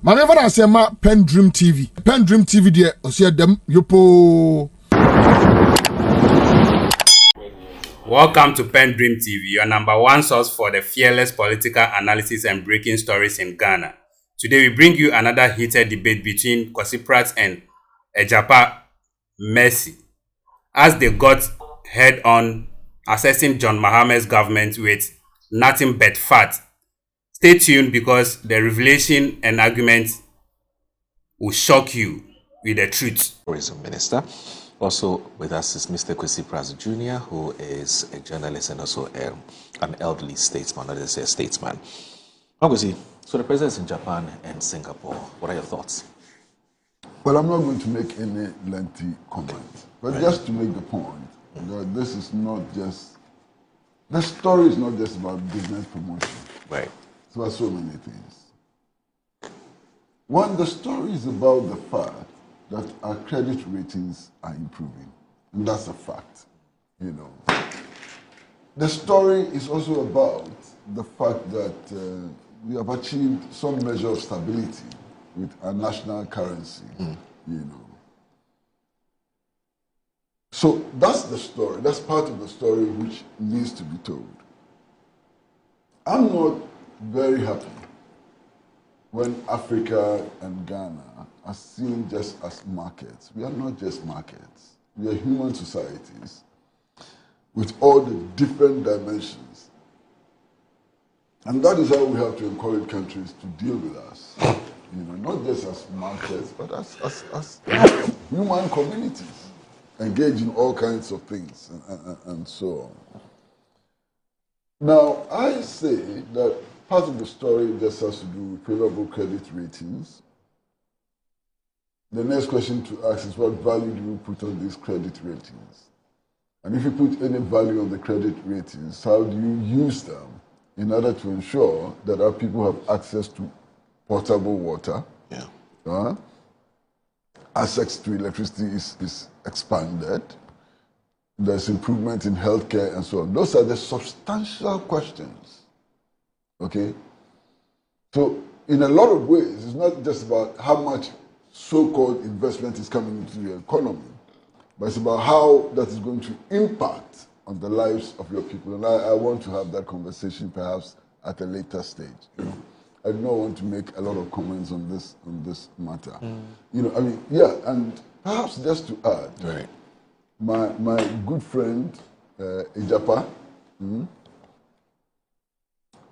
Manever I say ma PENDREAM TV. PENDREAM TV there, I see them yopo. Welcome to PENDREAM TV, your number one source for the fearless political analysis and breaking stories in Ghana. Today we bring you another heated debate between Kwesi Pratt and Egyapa Mercer, as they got head on assessing John Mahama's government with nothing but fat. Stay tuned because the revelation and argument will shock you with the truth. Tourism Minister. Also with us is Mr. Kwesi Pratt Jr., who is a journalist and also an elderly statesman, not just a statesman. Kwesi, so the presidents in Japan and Singapore, what are your thoughts? Well, I'm not going to make any lengthy comment, but just to make the point that this is not just, the story is not just about business promotion. Right. It's about so many things. One, the story is about the fact that our credit ratings are improving, and that's a fact, you know. The story is also about the fact that we have achieved some measure of stability with our national currency, you know. So that's the story. That's part of the story which needs to be told. I'm not very happy when Africa and Ghana are seen just as markets. We are not just markets. We are human societies with all the different dimensions. And that is how we have to encourage countries to deal with us. You know, not just as markets, but as human communities, engage in all kinds of things and so on. Now, I say that part of the story just has to do with favorable credit ratings. The next question to ask is, what value do we put on these credit ratings? And if you put any value on the credit ratings, how do you use them in order to ensure that our people have access to potable water? Yeah. Access to electricity is expanded. There's improvement in healthcare and so on. Those are the substantial questions. Okay? So, in a lot of ways, it's not just about how much so-called investment is coming into the economy, but it's about how that is going to impact on the lives of your people. And I want to have that conversation perhaps at a later stage. You know? I do not want to make a lot of comments on this matter. You know, I mean, yeah, and perhaps just to add, right. My good friend Egyapa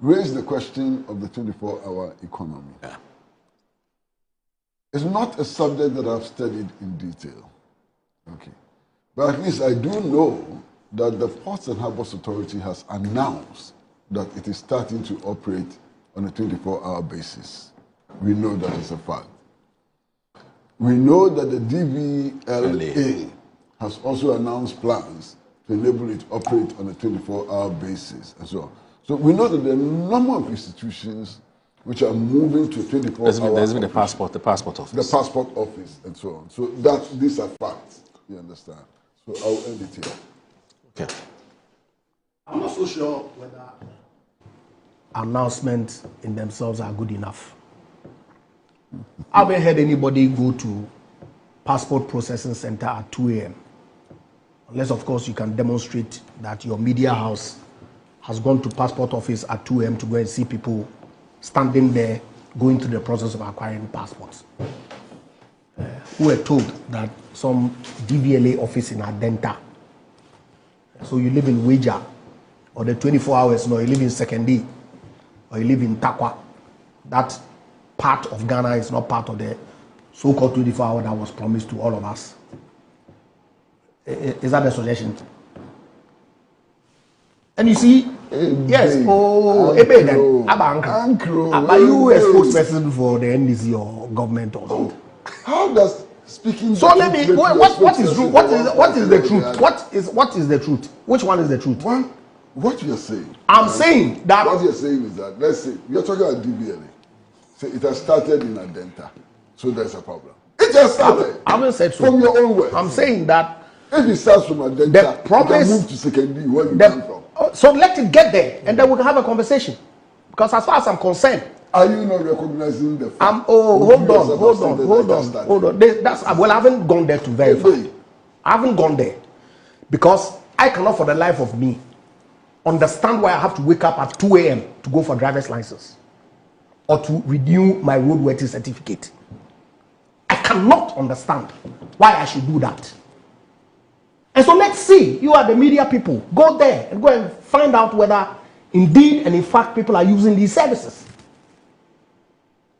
raised the question of the 24-hour economy. Yeah. It's not a subject that I've studied in detail. Okay. But at least I do know that the Ports and Harbours Authority has announced that it is starting to operate on a 24-hour basis. We know that is a fact. We know that the DVLA has also announced plans to enable it to operate on a 24-hour basis and so on. So we know that there are a number of institutions which are moving to 24-hour. There's been the passport office. The passport office and so on. So these are facts, you understand. So I'll end it here. Okay. I'm not so sure whether announcements in themselves are good enough. I haven't heard anybody go to passport processing center at 2 a.m. Unless, of course, you can demonstrate that your media house has gone to passport office at 2 a.m. to go and see people standing there going through the process of acquiring passports. Who were told that some DVLA office in Adenta, so you live in Weja, or the 24 hours, no, you live in Sekendi, or you live in Takwa, that part of Ghana is not part of the so-called 24 hour that was promised to all of us. Is that the suggestion? And you see, yes, are you a spokesperson for the NDC or government or something? How does speaking? So let me. What is true? What is the truth? What is the truth? Which one is the truth? What you're saying? I'm saying that. What you're saying is that, let's say you're talking about DVLA. So it has started in Adenta, so there's a problem. It just started. I haven't said so. From your own words. I'm saying that. If it starts from Adenta, the promise, you can move to Sekendi where you come from. So let it get there, and then we can have a conversation. Because as far as I'm concerned, Are you not recognizing the fact? Hold on. I haven't gone there to verify. I haven't gone there because I cannot, for the life of me, understand why I have to wake up at 2 a.m. to go for driver's license or to renew my roadworthy certificate. I cannot understand why I should do that. And so let's see, you are the media people, go there and go and find out whether indeed and in fact people are using these services.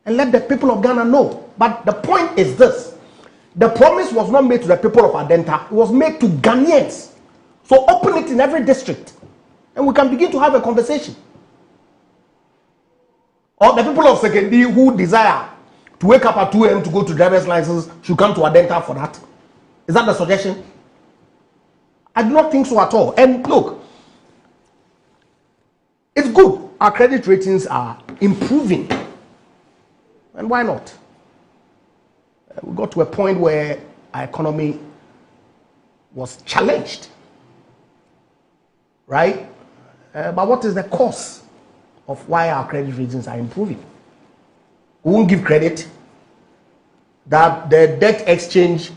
And let the people of Ghana know. But the point is this: the promise was not made to the people of Adenta, it was made to Ghanaians. So open it in every district and we can begin to have a conversation. Or the people of Sekendi who desire to wake up at 2 a.m. to go to driver's license should come to Adenta for that. Is that the suggestion? I do not think so at all. And look, it's good. Our credit ratings are improving. And why not? We got to a point where our economy was challenged. Right? But what is the cause of why our credit ratings are improving? We won't give credit that the debt exchange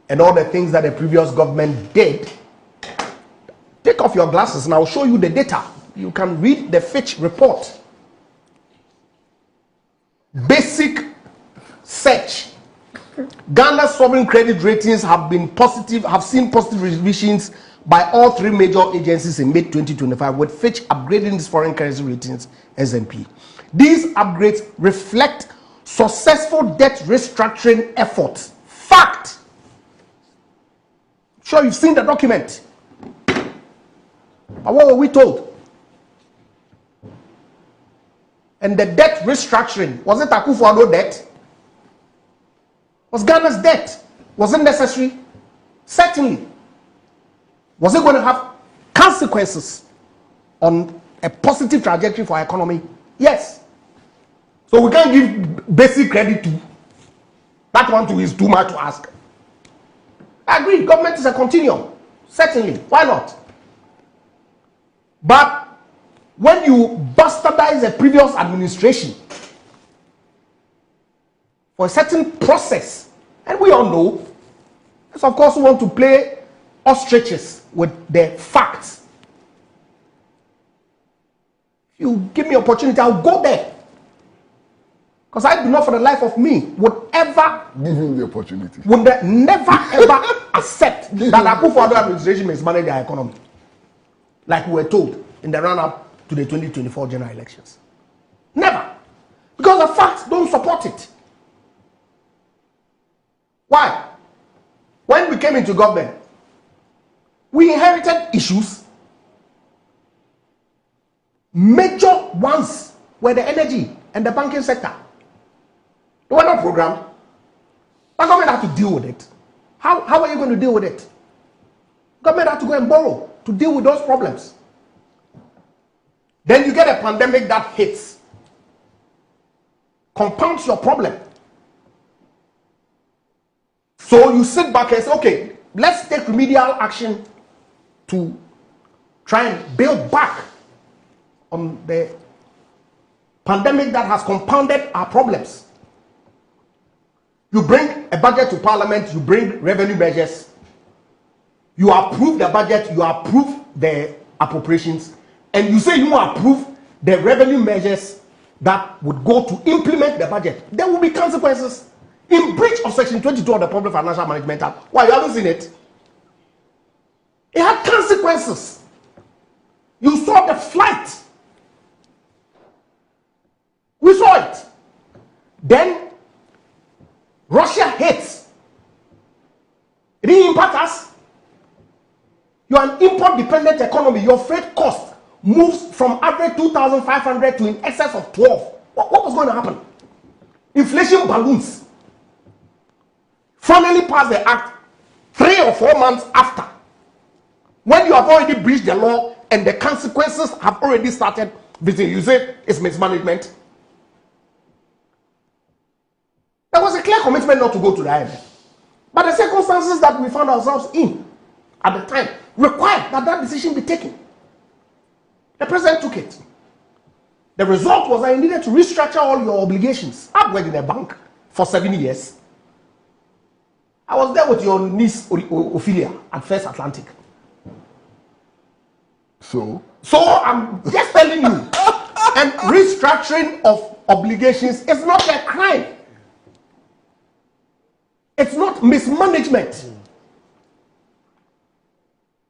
and all the things that the previous government did. Take off your glasses and I'll show you the data. You can read the Fitch report. Basic search. Ghana's sovereign credit ratings have seen positive revisions by all three major agencies in mid-2025, with Fitch upgrading its foreign currency ratings S&P. These upgrades reflect successful debt restructuring efforts. Fact. Sure, you've seen the document. But what were we told? And the debt restructuring, was it Akufo-Addo debt? Was Ghana's debt? Was it necessary? Certainly. Was it going to have consequences on a positive trajectory for our economy? Yes. So we can't give basic credit to that one too is too much to ask. I agree, government is a continuum. Certainly. Why not? But when you bastardize a previous administration for a certain process, and we all know, yes, of course, we want to play ostriches with the facts. If you give me opportunity, I'll go there. Because I do not, for the life of me, would ever give him the opportunity. Would never ever accept that Akufo-Addo administration mismanage our economy, like we were told in the run-up to the 2024 general elections. Never. Because the facts don't support it. Why? When we came into government, we inherited issues. Major ones were the energy and the banking sector. They were not programmed. The government had to deal with it. How are you going to deal with it? Government had to go and borrow to deal with those problems. Then you get a pandemic that hits, compounds your problem. So you sit back and say, okay, let's take remedial action to try and build back on the pandemic that has compounded our problems. You bring a budget to parliament, you bring revenue measures, you approve the budget, you approve the appropriations, and you say you approve the revenue measures that would go to implement the budget. There will be consequences in breach of Section 22 of the Public Financial Management Act. Why, you haven't seen it? It had consequences. You saw the flight. We saw it. Then Russia hits. It didn't impact us. You are an import-dependent economy. Your freight cost moves from average 2,500 to in excess of 12. What was going to happen? Inflation balloons. Finally passed the act 3 or 4 months after, when you have already breached the law and the consequences have already started visiting. You say it's mismanagement. There was a clear commitment not to go to the IMF. But the circumstances that we found ourselves in at the time required that that decision be taken. The president took it. The result was I needed to restructure all your obligations. I've worked in a bank for 7 years. I was there with your niece Ophelia at First Atlantic. So I'm just telling you, and restructuring of obligations is not a crime. It's not mismanagement.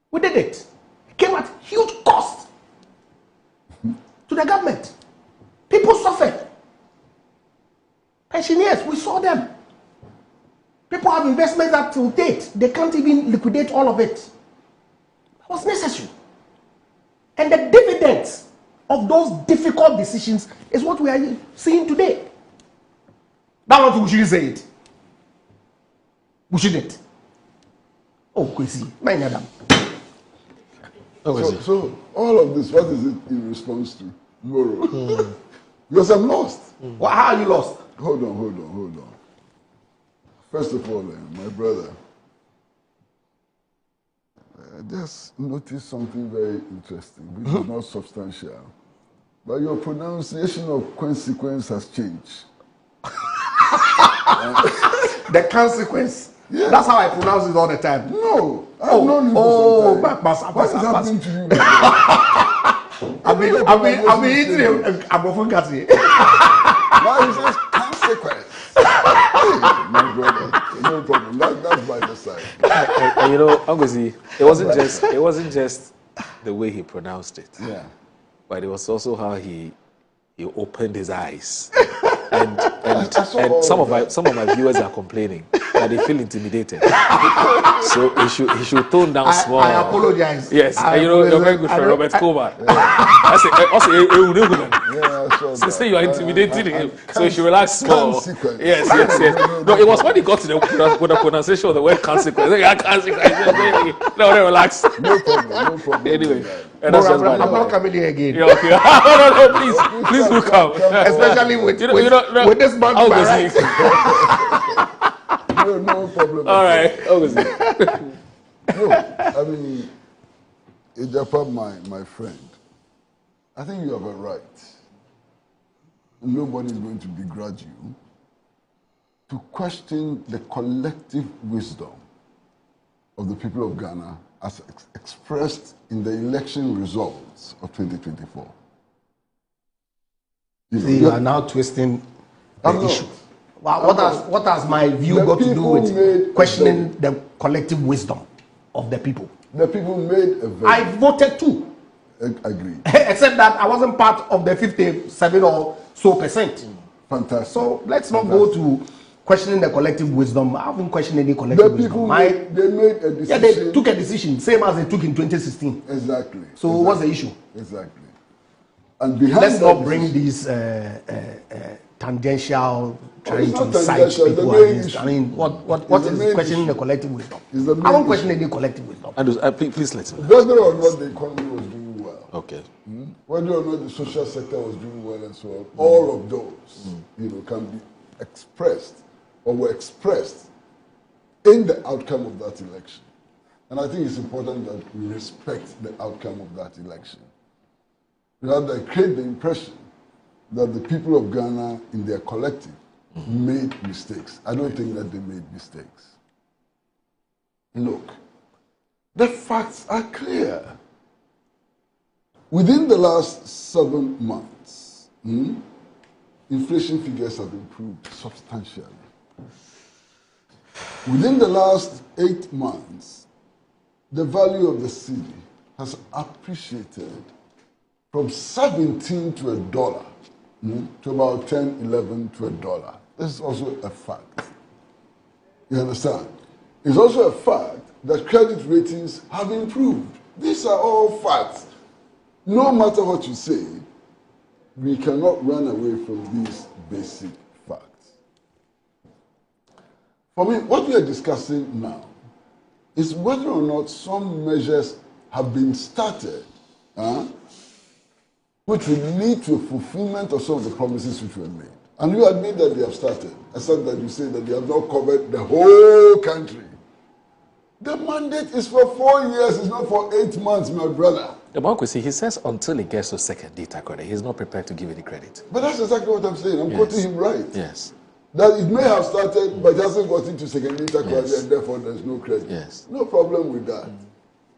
We did it. It came at huge cost to the government. People suffered. Pensioners, we saw them. People have investments that till date, they can't even liquidate all of it. That was necessary. And the dividends of those difficult decisions is what we are seeing today. That's what we shouldn't say it. We shouldn't. Oh, Kwesi, my madam. So all of this, what is it in response to? Moro. Because I'm lost. Well, how are you lost? Hold on. First of all, my brother, I just noticed something very interesting, which is not substantial. But your pronunciation of consequence has changed. The consequence. Yeah. That's how I pronounce it all the time. No, I've known you for some time. What is happening to you? I've been eating a bofun. Now he says consequence. Hey, my brother, no problem. That's by the side. And you know, Kwesi, it wasn't just the way he pronounced it. Yeah. But it was also how he opened his eyes. And some of my viewers are complaining that they feel intimidated. So he should tone down small. I apologize. Yes, and you know, you're very good friend, Robert Coleman. I say you are intimidating him, so you should relax small. Yes. No, it was when he got to the pronunciation of the word consequence. No, relax. No problem. Anyway, I'm not coming here again. Yeah, okay. No, please do come. Especially with this man. No problem. All right. No, I mean, Egyapa, my friend, I think you have a right. Nobody is going to begrudge you to question the collective wisdom of the people of Ghana as expressed in the election results of 2024. You are now twisting the issue. What has my view got to do with questioning the collective wisdom of the people? The people made a vote. I voted too. Agreed. Except that I wasn't part of the 57 or so percent. Fantastic. So let's not go to questioning the collective wisdom. I haven't questioned any collective wisdom. They made a decision. Yeah, they took a decision, same as they took in 2016. Exactly. So what's the issue? Exactly. And behind let's not bring these tangential trying to cite people against. I mean, what is questioning the collective wisdom? I don't question any collective wisdom. Please let me. Whether or not the economy was doing well, okay. Whether or not the social sector was doing well, and so on, all of those, can be expressed or were expressed in the outcome of that election. And I think it's important that we respect the outcome of that election. Rather, create the impression that the people of Ghana in their collective made mistakes. I don't think that they made mistakes. Look, the facts are clear. Within the last 7 months, inflation figures have improved substantially. Within the last 8 months, the value of the cedi has appreciated from 17 to $1 to about 10, 11 to $1. This is also a fact. You understand? It's also a fact that credit ratings have improved. These are all facts. No matter what you say, we cannot run away from these basic facts. For me, what we are discussing now is whether or not some measures have been started which will lead to a fulfillment of some of the promises which were made. And you admit that they have started, except that you say that they have not covered the whole country. The mandate is for 4 years, it's not for 8 months, my brother. The Kwesi, he says until he gets to second data credit, he's not prepared to give any credit. But that's exactly what I'm saying. I'm quoting him right. Yes. That it may have started, but it hasn't got into second data credit, and therefore there's no credit. Yes. No problem with that.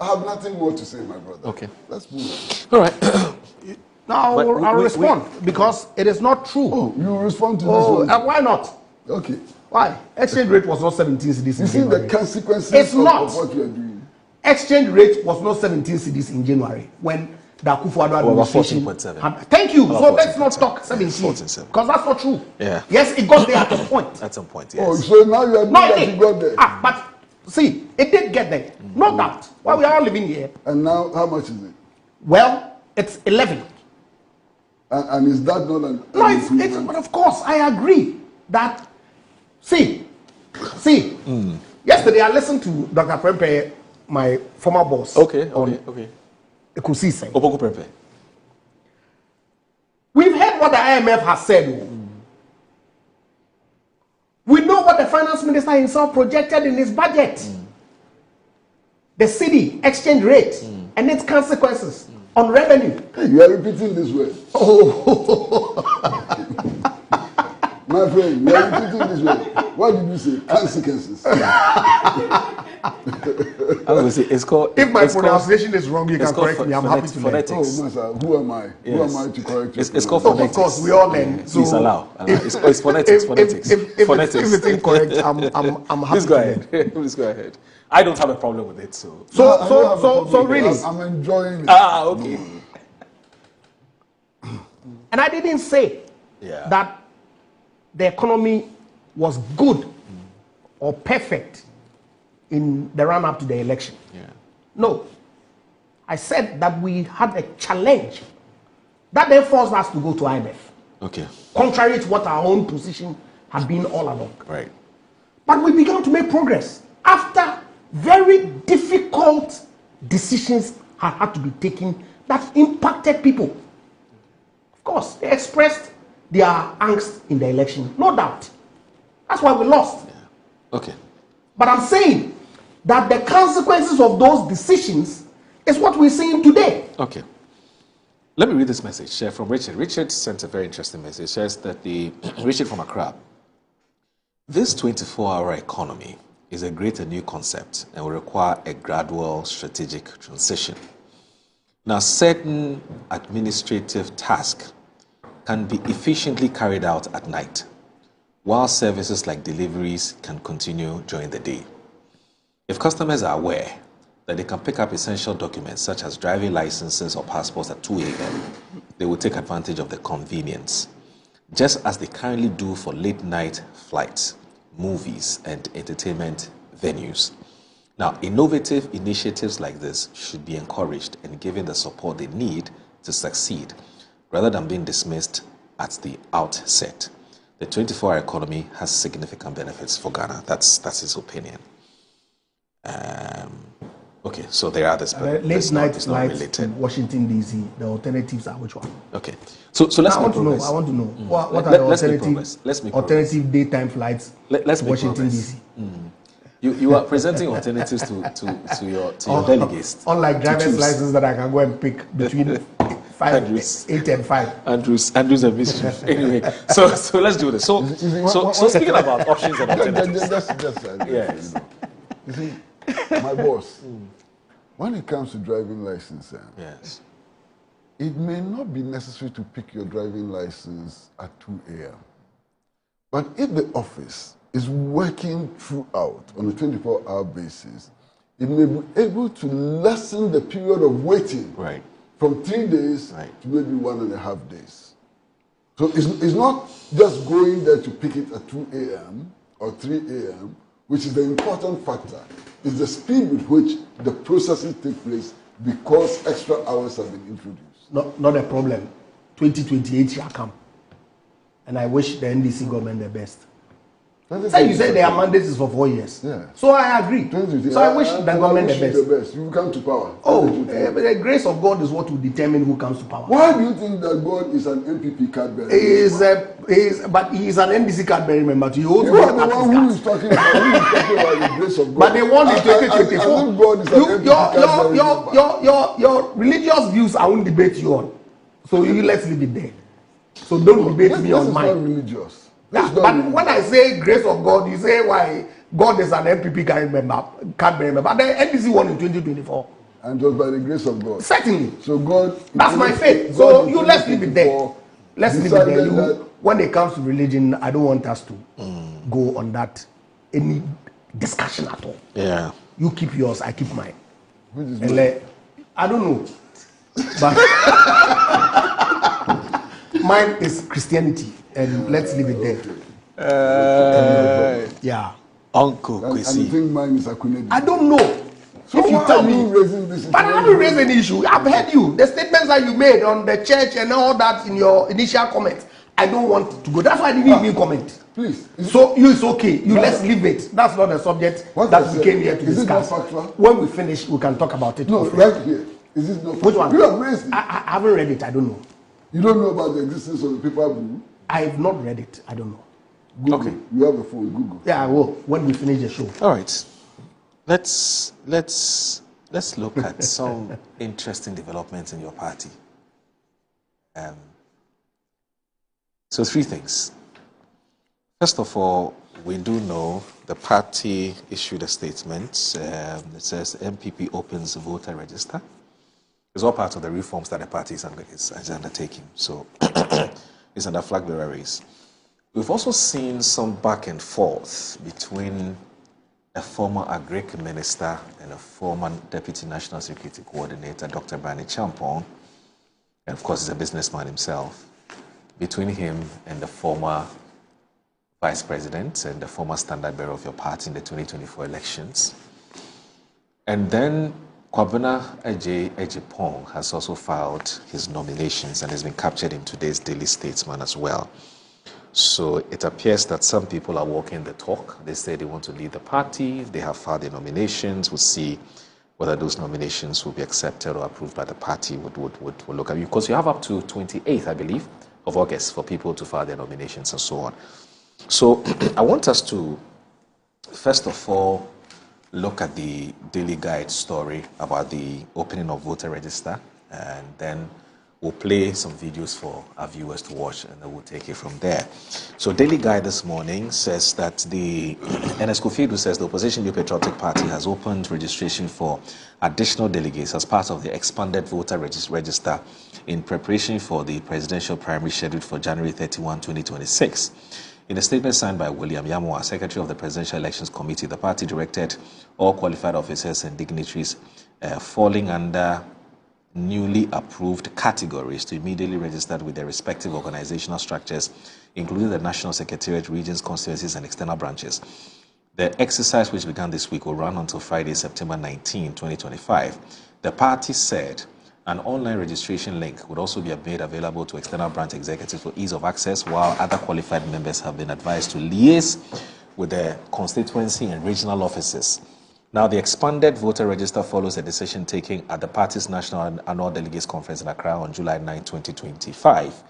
I have nothing more to say, my brother. Okay. Let's move All right. Now I'll respond because it is not true. Oh, you respond to this one? Why not? Okay. Why? Exchange rate was not 17 cedis. You see the consequences of what you are doing. Exchange rate was not 17 cedis in January when the Akufo-Addo administration. 14.7. Thank you. So let's not talk 17 because that's not true. Yeah. Yes, it got there at a point. At some point, yes. Oh, so now you are doing that you got there. But see, it did get there. No doubt. Well, we are all living here. And now, how much is it? Well, it's 11. And is that not an No, it's but of course, I agree that. See. Yesterday, I listened to Dr. Prempe, my former boss. Okay. Kwesi saying. Opoku Prempe. We've heard what the IMF has said. We know what the finance minister himself projected in his budget. The city exchange rate and its consequences on revenue. Hey, you are repeating this word. Oh. My friend, you are repeating this word. What did you say? Consequences. It's called. If my pronunciation is wrong, you can correct me. I'm happy to learn. Oh, Master, who am I? Yes. Who am I to correct you? It's called phonetics. Of course, we all learn. So please allow. It's phonetics. Phonetics. If it's incorrect, I'm happy to learn. Please go ahead. I don't have a problem with it. So really, I'm enjoying it. Okay. And I didn't say that the economy was good or perfect in the run-up to the election. No. I said that we had a challenge that then forced us to go to IMF. Okay. Contrary to what our own position had been all along. Right. But we began to make progress after very difficult decisions had to be taken that impacted people. Of course, they expressed their angst in the election, no doubt. That's why we lost. Okay. But I'm saying that the consequences of those decisions is what we're seeing today. Okay. Let me read this message from Richard. Richard sent a very interesting message. It says that Richard from Accra. This 24-hour economy is a great and new concept and will require a gradual strategic transition. Now, certain administrative tasks can be efficiently carried out at night, while services like deliveries can continue during the day. If customers are aware that they can pick up essential documents such as driving licenses or passports at 2 a.m., they will take advantage of the convenience, just as they currently do for late-night flights, movies, and entertainment venues. Now, innovative initiatives like this should be encouraged and given the support they need to succeed, rather than being dismissed at the outset. The 24-hour economy has significant benefits for Ghana. That's his opinion. Okay, so there are this, but late night flights in Washington D.C. The alternatives are which one? Okay, so let's I want to know. What are the alternative daytime flights? Let's Washington D.C. You are presenting alternatives to your delegates. Unlike driver's license that I can go and pick between 8 and 5. Andrews and mischief. Anyway, so let's do this. So speaking about options and alternatives. Yes. You see, my boss, when it comes to driving license, yes, it may not be necessary to pick your driving license at 2 a.m. But if the office is working throughout on a 24-hour basis, it may be able to lessen the period of waiting from 3 days to maybe 1.5 days. So it's not just going there to pick it at 2 a.m. or 3 a.m., which is the important factor. It's the speed with which the processes take place because extra hours have been introduced. Not a problem. 2028 shall come. And I wish the NDC government the best. So you said their mandate is for 4 years. Yeah. So I agree. So I wish the government the best. You will come to power. Oh, but the grace of God is what will determine who comes to power. Why do you think that God is an MPP card bearer? But he is an NDC card bearing member. He holds You are the one who is talking about the grace of God. But they want in 2024. God is an MPP card bearing Your religious views I won't debate you on. So let's leave it there. So don't debate me on mine. This is not religious. But when I say grace of God, you say why God is an MPP card bearing member. But the NDC won in 2024. And just by the grace of God. Certainly. So God. That's my faith. So let's leave it there. Let's leave it there. When it comes to religion, I don't want us to go on that any discussion at all. Yeah. You keep yours, I keep mine. Which is mine? I don't know. But mine is Christianity. And let's leave it there. Yeah. Uncle And Kwesi. you think mine is Akunedi? I don't know. So if you why tell are me, you raising this issue? but I haven't raised any issue. I've heard you. The statements that you made on the church and all that in your initial comments. I don't want to go. That's why I didn't even comment. Please. So it's okay. Let's leave it. That's not the subject that we came here to discuss. Is it not factual? When we finish, we can talk about it. No, right here. Is this not factual? Which one? You have raised it. I haven't read it. I don't know. You don't know about the existence of the paper blue? I have not read it. I don't know. Google. Okay. You have a phone. Google. Yeah, I will when we finish the show. All right. Let's look at some interesting developments in your party. So 3 things. First of all, we do know the party issued a statement. It says MPP opens voter register. It's all part of the reforms that the party is undertaking. So it's under flag bearer race. We've also seen some back and forth between a former Agric minister and a former Deputy National Security Coordinator, Dr. Barney Champong, and of course he's a businessman himself, between him and the former Vice President and the former standard bearer of your party in the 2024 elections. And then Kwabena Ejipong has also filed his nominations and has been captured in today's Daily Statesman as well. So it appears that some people are walking the talk. They say they want to lead the party. They have filed their nominations. We'll see whether those nominations will be accepted or approved by the party. We'll look at you. Because you have up to 28th, I believe, of August for people to file their nominations and so on. So I want us to, first of all, look at the Daily Guide story about the opening of voter register, and then we'll play some videos for our viewers to watch, and then we'll take it from there. So Daily Guide this morning says that Ernest Kofi says the opposition New Patriotic Party has opened registration for additional delegates as part of the expanded voter register in preparation for the presidential primary scheduled for January 31, 2026. In a statement signed by William Yamoa, Secretary of the Presidential Elections Committee, the party directed all qualified officers and dignitaries falling under newly approved categories to immediately register with their respective organizational structures, including the National Secretariat, regions, constituencies, and external branches. The exercise, which began this week, will run until Friday, September 19, 2025. The party said an online registration link would also be made available to external branch executives for ease of access, while other qualified members have been advised to liaise with their constituency and regional offices. Now, the expanded voter register follows a decision taken at the party's National Annual Delegates Conference in Accra on July 9, 2025.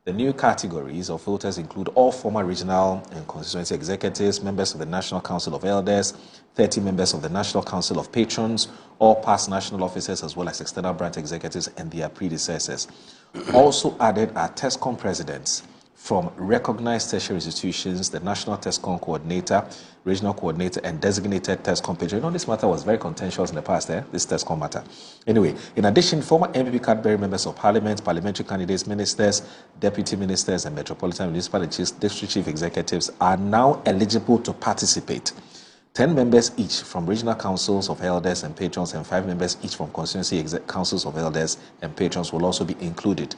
The new categories of voters include all former regional and constituency executives, members of the National Council of Elders, 30 members of the National Council of Patrons, all past national officers, as well as external branch executives and their predecessors. Also added are TESCOM presidents from recognized tertiary institutions, the National TESCOM Coordinator, Regional Coordinator, and designated TESCOM patron. You know, this matter was very contentious in the past, this TESCOM matter. Anyway, in addition, former MPP card-bearing members of Parliament, parliamentary candidates, ministers, deputy ministers, and metropolitan municipal and district chief executives are now eligible to participate. 10 members each from regional councils of elders and patrons, and 5 members each from constituency councils of elders and patrons will also be included.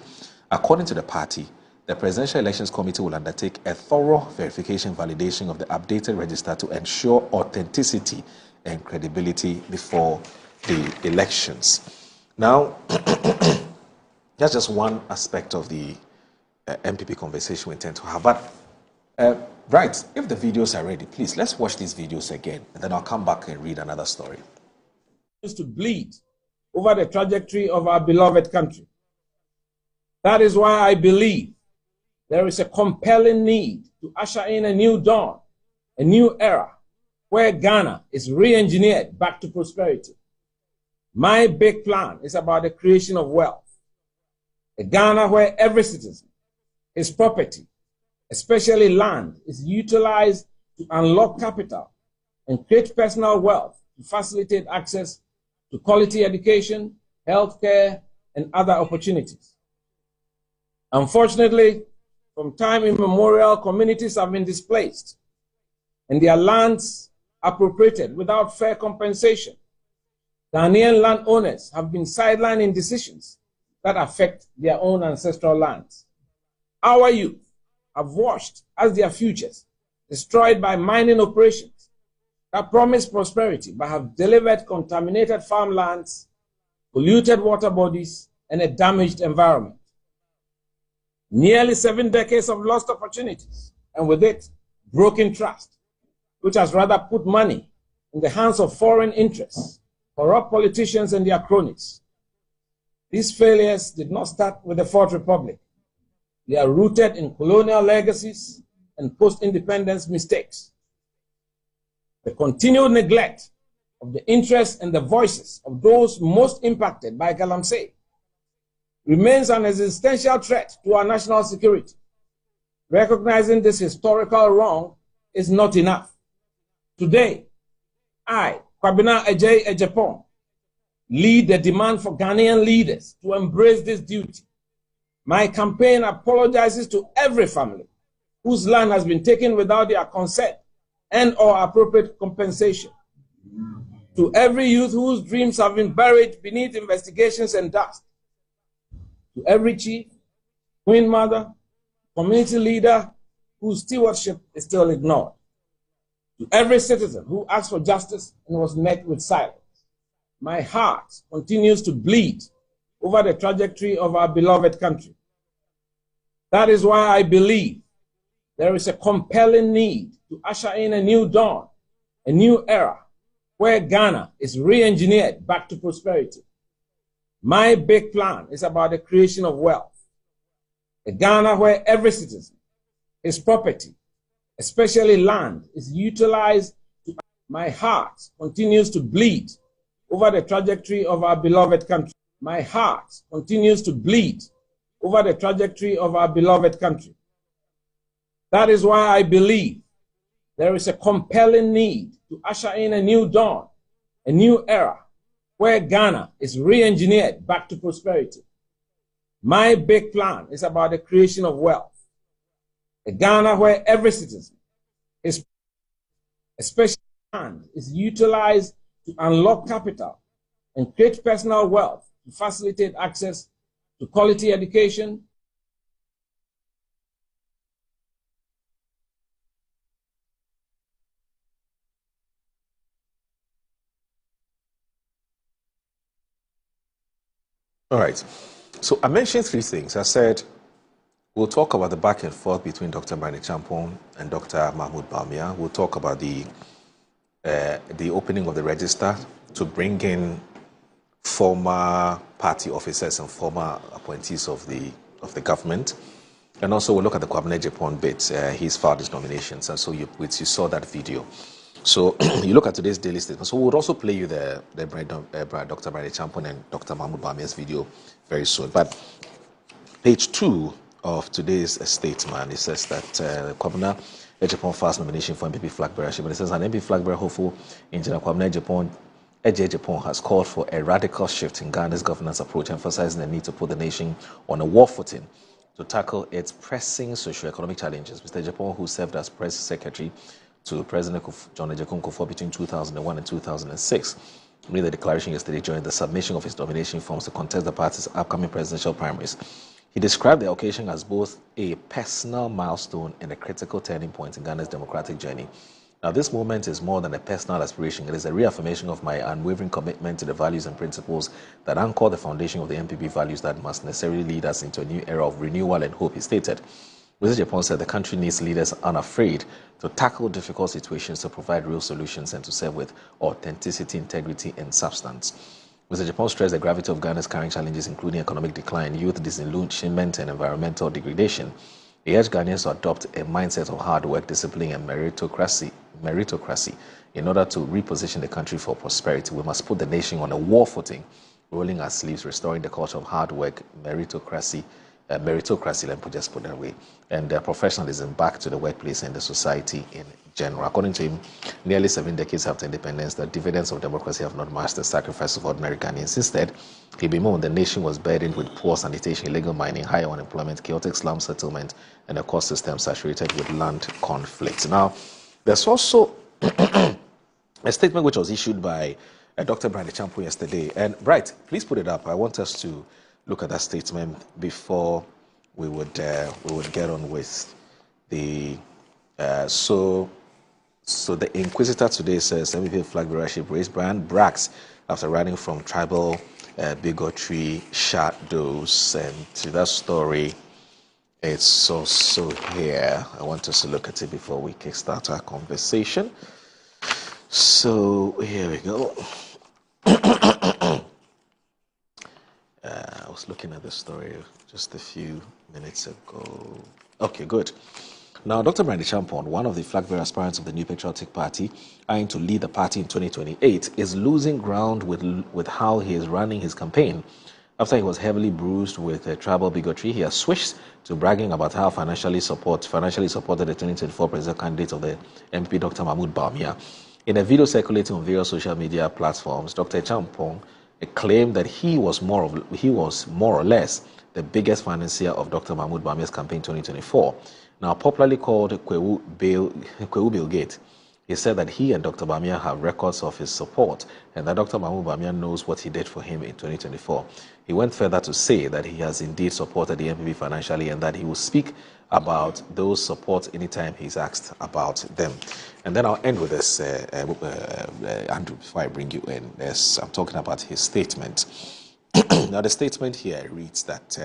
According to the party, the Presidential Elections Committee will undertake a thorough verification validation of the updated register to ensure authenticity and credibility before the elections. Now, that's just one aspect of the MPP conversation we intend to have. But Right, if the videos are ready, please, let's watch these videos again, and then I'll come back and read another story. To bleed over the trajectory of our beloved country. That is why I believe there is a compelling need to usher in a new dawn, a new era, where Ghana is re-engineered back to prosperity. My big plan is about the creation of wealth. A Ghana where every citizen, his property, especially land, is utilized to unlock capital and create personal wealth to facilitate access to quality education, healthcare, and other opportunities. Unfortunately, from time immemorial, communities have been displaced and their lands appropriated without fair compensation. Ghanaian landowners have been sidelined in decisions that affect their own ancestral lands. Our youth have watched as their futures destroyed by mining operations that promise prosperity but have delivered contaminated farmlands, polluted water bodies, and a damaged environment. Nearly 7 decades of lost opportunities, and with it, broken trust, which has rather put money in the hands of foreign interests, corrupt politicians, and their cronies. These failures did not start with the Fourth Republic. They are rooted in colonial legacies and post-independence mistakes. The continued neglect of the interests and the voices of those most impacted by Galamsey remains an existential threat to our national security. Recognizing this historical wrong is not enough. Today, I, Kwabena Egyapa, lead the demand for Ghanaian leaders to embrace this duty. My campaign apologizes to every family whose land has been taken without their consent and or appropriate compensation. To every youth whose dreams have been buried beneath investigations and dust. To every chief, queen mother, community leader whose stewardship is still ignored. To every citizen who asked for justice and was met with silence. My heart continues to bleed over the trajectory of our beloved country. That is why I believe there is a compelling need to usher in a new dawn, a new era, where Ghana is re-engineered back to prosperity. My big plan is about the creation of wealth. A Ghana where every citizen, his property, especially land, is utilized to... My heart continues to bleed over the trajectory of our beloved country. My heart continues to bleed over the trajectory of our beloved country. That is why I believe there is a compelling need to usher in a new dawn, a new era, where Ghana is re-engineered back to prosperity. My big plan is about the creation of wealth. A Ghana where every citizen, his especially land, is utilized to unlock capital and create personal wealth to facilitate access to quality education. All right. So I mentioned 3 things. I said we'll talk about the back and forth between Dr. Barney Champon and Dr. Mahmoud Bawumia. We'll talk about the opening of the register to bring in former party officers and former appointees of the government. And also we'll look at the Kwabena Egyapa bit. He's filed his nominations, and so you saw that video. So you look at today's daily statement. So we'll also play you the Dr. Barney Champon and Dr. Mahmoud Bawumia's video very soon. But page 2 of today's statement, it says that Kwabena Egyapa files nomination for MPP flag bearership. And it says an MP flag bearer hopeful Engineer Kwabena Egyapa has called for a radical shift in Ghana's governance approach, emphasizing the need to put the nation on a war footing to tackle its pressing socio-economic challenges. Mr. Egyapa, who served as press secretary to President John Ejekun Kufuor between 2001 and 2006, made the declaration yesterday during the submission of his nomination forms to contest the party's upcoming presidential primaries. He described the occasion as both a personal milestone and a critical turning point in Ghana's democratic journey. Now, this moment is more than a personal aspiration. It is a reaffirmation of my unwavering commitment to the values and principles that anchor the foundation of the MPP values that must necessarily lead us into a new era of renewal and hope, he stated. Mr. Japan said the country needs leaders unafraid to tackle difficult situations, to provide real solutions, and to serve with authenticity, integrity, and substance. Mr. Japan stressed the gravity of Ghana's current challenges, including economic decline, youth disillusionment, and environmental degradation. He urged Ghanaians to adopt a mindset of hard work, discipline, and meritocracy in order to reposition the country for prosperity. We must put the nation on a war footing, rolling our sleeves, restoring the culture of hard work, meritocracy, let me just put that away, and professionalism back to the workplace and the society in general. According to him, nearly 7 decades after independence, the dividends of democracy have not matched the sacrifice of ordinary Ghanaians. Instead, he bemoaned the nation was burdened with poor sanitation, illegal mining, high unemployment, chaotic slum settlement, and a cost system saturated with land conflict. Now, there's also a statement which was issued by Dr. Brian Champo yesterday. And Bright, please put it up. I want us to look at that statement before we would get on with the so the Inquisitor today says MVP flag bearership raised. Brian brags after running from tribal bigotry shadows, and to that story, it's also here. I want us to look at it before we kickstart our conversation. So here we go. I was looking at the story just a few minutes ago. Okay, good. Now, Dr. Brandy Champon, one of the flag bearer aspirants of the New Patriotic Party, eyeing to lead the party in 2028, is losing ground with how he is running his campaign. After he was heavily bruised with tribal bigotry, he has switched to bragging about how financially supported the 2024 presidential candidate of the MP, Dr. Mahmoud Bawumia. In a video circulating on various social media platforms, Dr. Champon claimed that he was more or less the biggest financier of Dr. Mahmoud Bawumia's campaign 2024. Now popularly called Kwewu Bill Gate, he said that he and Dr. Bawumia have records of his support and that Dr. Mahmoud Bawumia knows what he did for him in 2024. He went further to say that he has indeed supported the MPP financially and that he will speak about those supports anytime he's asked about them. And then I'll end with this, Andrew, before I bring you in. I'm talking about his statement. Now, the statement here reads that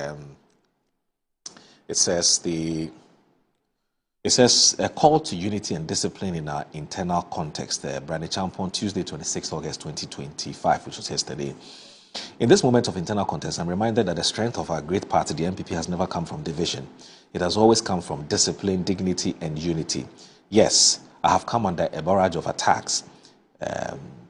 it says a call to unity and discipline in our internal context. Brandy Champon, Tuesday, 26 August 2025, which was yesterday. In this moment of internal contest, I'm reminded that the strength of our great party, the MPP, has never come from division. It has always come from discipline, dignity, and unity. Yes, I have come under a barrage of attacks.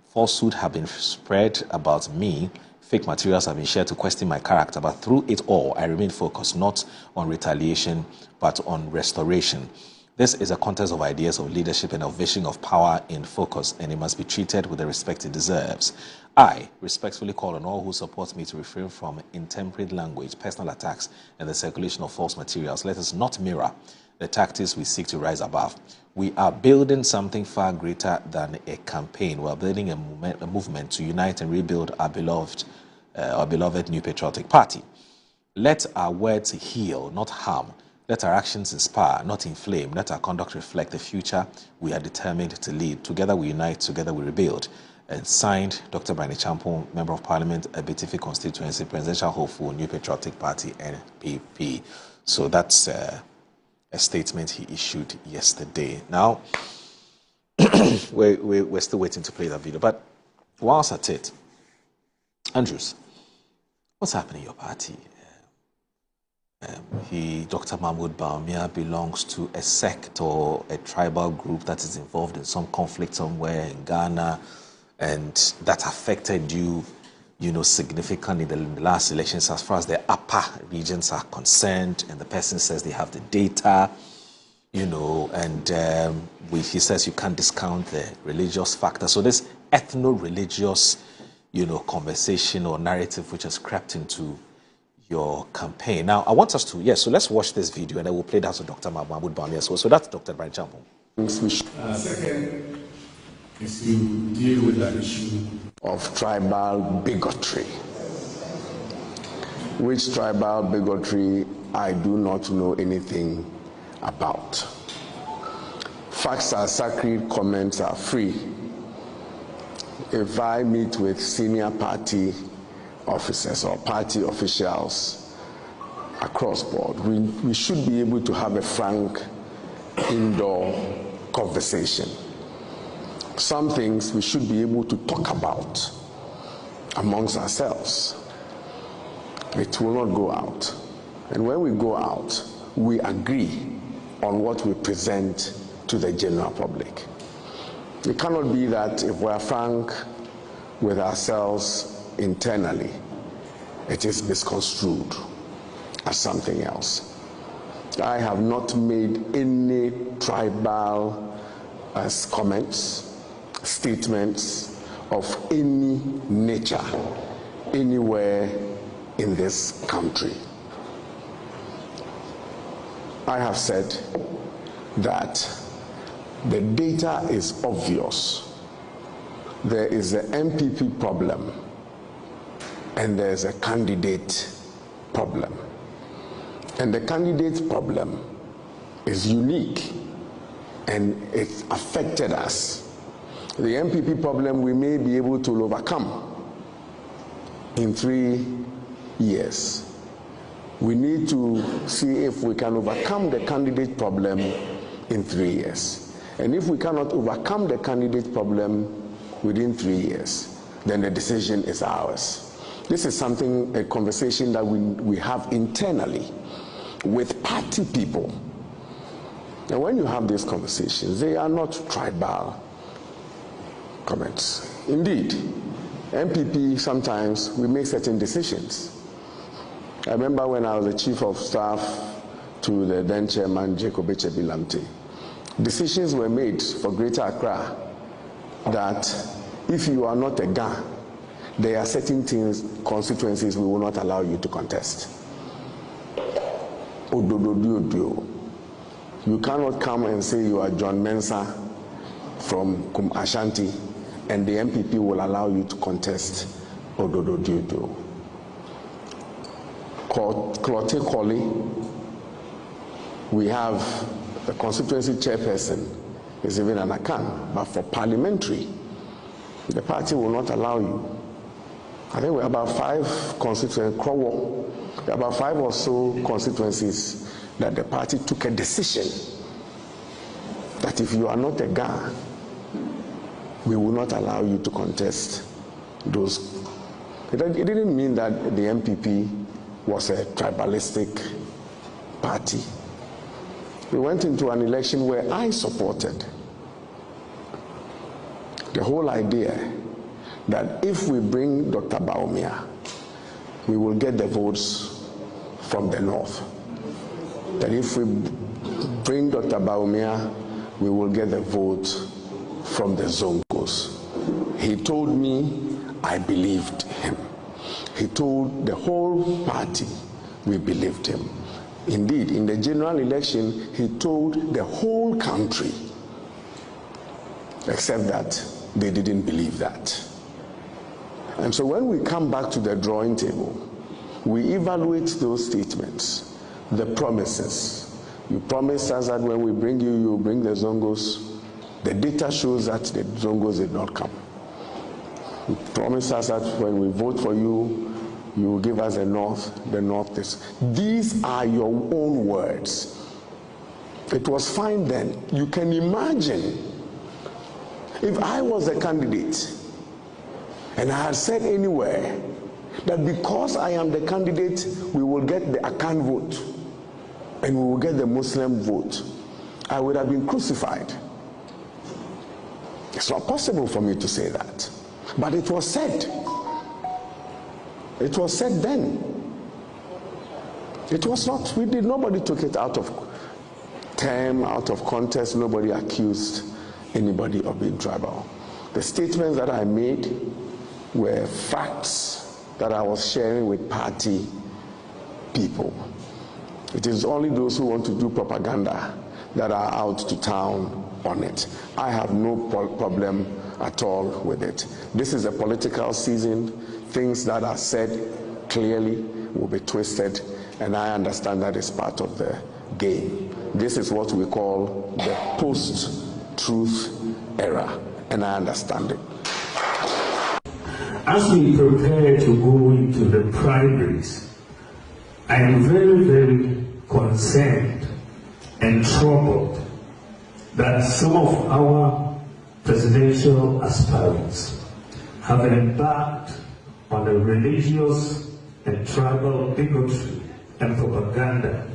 Falsehood have been spread about me. Fake materials have been shared to question my character. But through it all, I remain focused not on retaliation, but on restoration. This is a contest of ideas, of leadership, and of vision, of power in focus, and it must be treated with the respect it deserves. I respectfully call on all who support me to refrain from intemperate language, personal attacks, and the circulation of false materials. Let us not mirror the tactics we seek to rise above. We are building something far greater than a campaign. We are building a movement to unite and rebuild our beloved New Patriotic Party. Let our words heal, not harm. Let our actions inspire, not inflame. Let our conduct reflect the future we are determined to lead. Together we unite, together we rebuild. And signed, Dr. Brandy Champon, Member of Parliament, Abetifi Constituency, Presidential Hopeful, New Patriotic Party, NPP. So that's a statement he issued yesterday. Now, we're still waiting to play that video. But whilst at it, Andrews, what's happening in your party? Dr. Mahmoud Bawumia belongs to a sect or a tribal group that is involved in some conflict somewhere in Ghana, and that affected you, significantly in the last elections as far as the upper regions are concerned, and the person says they have the data, and he says you can't discount the religious factor. So this ethno-religious, conversation or narrative which has crept into your campaign. Now, I want us to, so let's watch this video and then we'll play that to Dr. Mahmoud Bawumia as well. So that's Dr. Brian Champon. Second is to deal with that issue of tribal bigotry. Which tribal bigotry I do not know anything about. Facts are sacred, comments are free. If I meet with senior party officers or party officials, across board. We should be able to have a frank indoor conversation. Some things we should be able to talk about amongst ourselves. It will not go out. And when we go out, we agree on what we present to the general public. It cannot be that if we are frank with ourselves internally, it is misconstrued as something else. I have not made any tribal comments, statements of any nature anywhere in this country. I have said that the data is obvious. There is an MPP problem and there's a candidate problem. And the candidate problem is unique and it affected us. The MPP problem we may be able to overcome in 3 years. We need to see if we can overcome the candidate problem in 3 years. And if we cannot overcome the candidate problem within 3 years, then the decision is ours. This is something, a conversation that we have internally with party people. And when you have these conversations, they are not tribal comments. Indeed, MPP, sometimes we make certain decisions. I remember when I was the chief of staff to the then chairman, Jacob Echebi-Lamte, decisions were made for Greater Accra that if you are not a GA, there are certain things, constituencies we will not allow you to contest. You cannot come and say you are John Mercer from Ashanti and the MPP will allow you to contest Ododo. Clote Colley, we have the constituency chairperson is even an Akan, but for parliamentary, the party will not allow you. I think we're about 5 constituencies, about 5 or so constituencies that the party took a decision that if you are not a GA, we will not allow you to contest those. It didn't mean that the MPP was a tribalistic party. We went into an election where I supported the whole idea that if we bring Dr. Bawumia, we will get the votes from the north. That if we bring Dr. Bawumia, we will get the vote from the Zongos. He told me I believed him. He told the whole party we believed him. Indeed, in the general election, he told the whole country, except that they didn't believe that. And so when we come back to the drawing table, we evaluate those statements, the promises. You promised us that when we bring you, you bring the Zongos. The data shows that the Zongos did not come. You promised us that when we vote for you, you will give us the north this. These are your own words. It was fine then. You can imagine if I was a candidate and I had said anywhere that because I am the candidate, we will get the Akan vote and we will get the Muslim vote, I would have been crucified. It's not possible for me to say that. But it was said. It was said then. It was not, nobody took it out of term, out of context. Nobody accused anybody of being tribal. The statements that I made were facts that I was sharing with party people. It is only those who want to do propaganda that are out to town on it. I have no problem at all with it. This is a political season. Things that are said clearly will be twisted, and I understand that is part of the game. This is what we call the post-truth era, and I understand it. As we prepare to go into the primaries, I am very, very concerned and troubled that some of our presidential aspirants have embarked on a religious and tribal bigotry and propaganda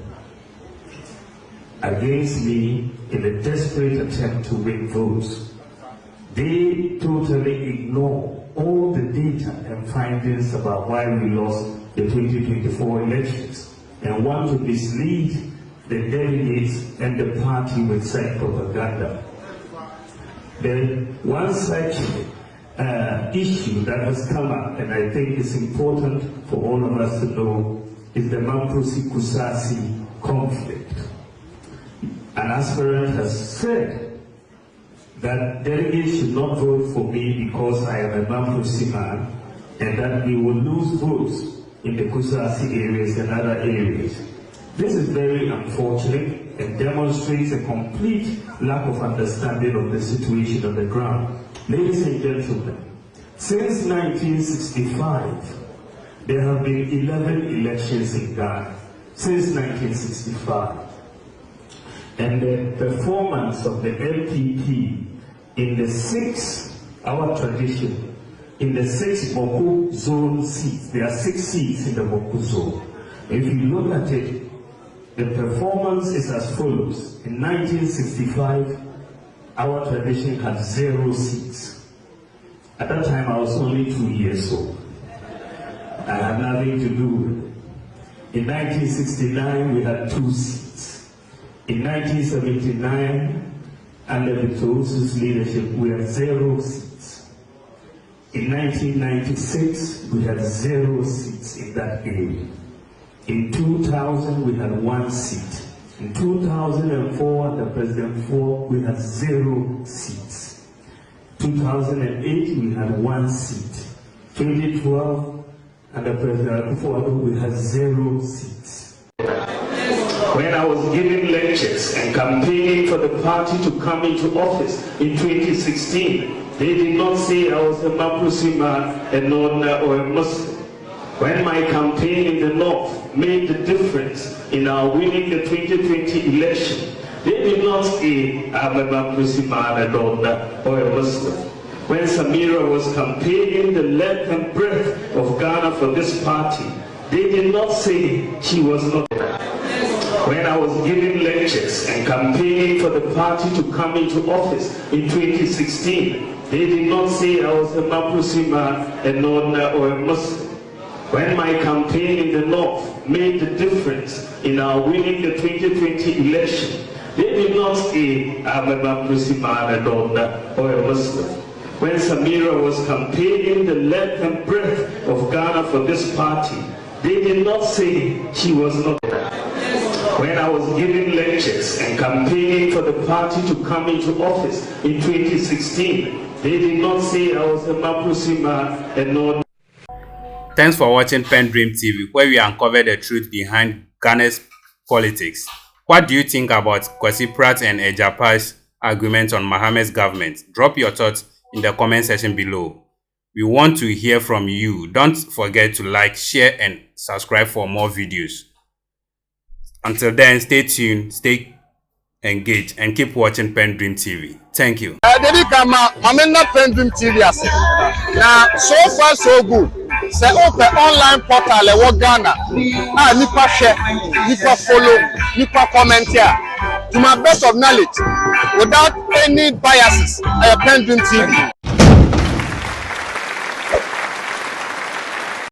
against me in a desperate attempt to win votes. They totally ignore all the data and findings about why we lost the 2024 elections and want to mislead the delegates and the party with such propaganda. The one such issue that has come up, and I think it's important for all of us to know, is the Mamprosi-Kusasi conflict. An aspirant has said that delegates should not vote for me because I am a Mamprosi man, and that we will lose votes in the Kusasi areas and other areas. This is very unfortunate and demonstrates a complete lack of understanding of the situation on the ground. Ladies and gentlemen, since 1965, there have been 11 elections in Ghana. Since 1965. And the performance of the LPP in the 6, our tradition, in the 6 Moku zone seats, there are 6 seats in the Moku zone. If you look at it, the performance is as follows. In 1965, our tradition had 0 seats. At that time, I was only 2 years old. I had nothing to do with it. In 1969, we had 2 seats. In 1979, under the Tosu's leadership, we had 0 seats. In 1996, we had 0 seats in that area. In 2000, we had 1 seat. In 2004, under President Ford, we had 0 seats. 2008, we had 1 seat. 2012, under President Ford, we had 0 seats. When I was giving lectures and campaigning for the party to come into office in 2016, they did not say I was a Mamprosi man, a Northerner, or a Muslim. When my campaign in the North made the difference in our winning the 2020 election, they did not say I'm a Mamprosi man, a Northerner, or a Muslim. When Samira was campaigning the length and breadth of Ghana for this party, they did not say she was not. When I was giving lectures and campaigning for the party to come into office in 2016, they did not say I was a Mamprosi man, a Northerner, or a Muslim. When my campaign in the North made the difference in our winning the 2020 election, they did not say I'm a Mamprosi man, a Northerner, or a Muslim. When Samira was campaigning the length and breadth of Ghana for this party, they did not say she was not. When I was giving lectures and campaigning for the party to come into office in 2016, they did not say I was a Mamprosi man, a Northerner. Thanks for watching PENDREAM TV, where we uncover the truth behind Ghana's politics. What do you think about Kwesi Pratt and Egyapa's argument on Mahama's government? Drop your thoughts in the comment section below. We want to hear from you. Don't forget to like, share, and subscribe for more videos. Until then, stay tuned, stay engaged, and keep watching PENDREAM TV. Thank you. PENDREAM TV. Now, so far so good. Say open online portal e Ghana. Nipa share, nipa follow, nipa comment here. To my best of knowledge, without any biases, PENDREAM TV.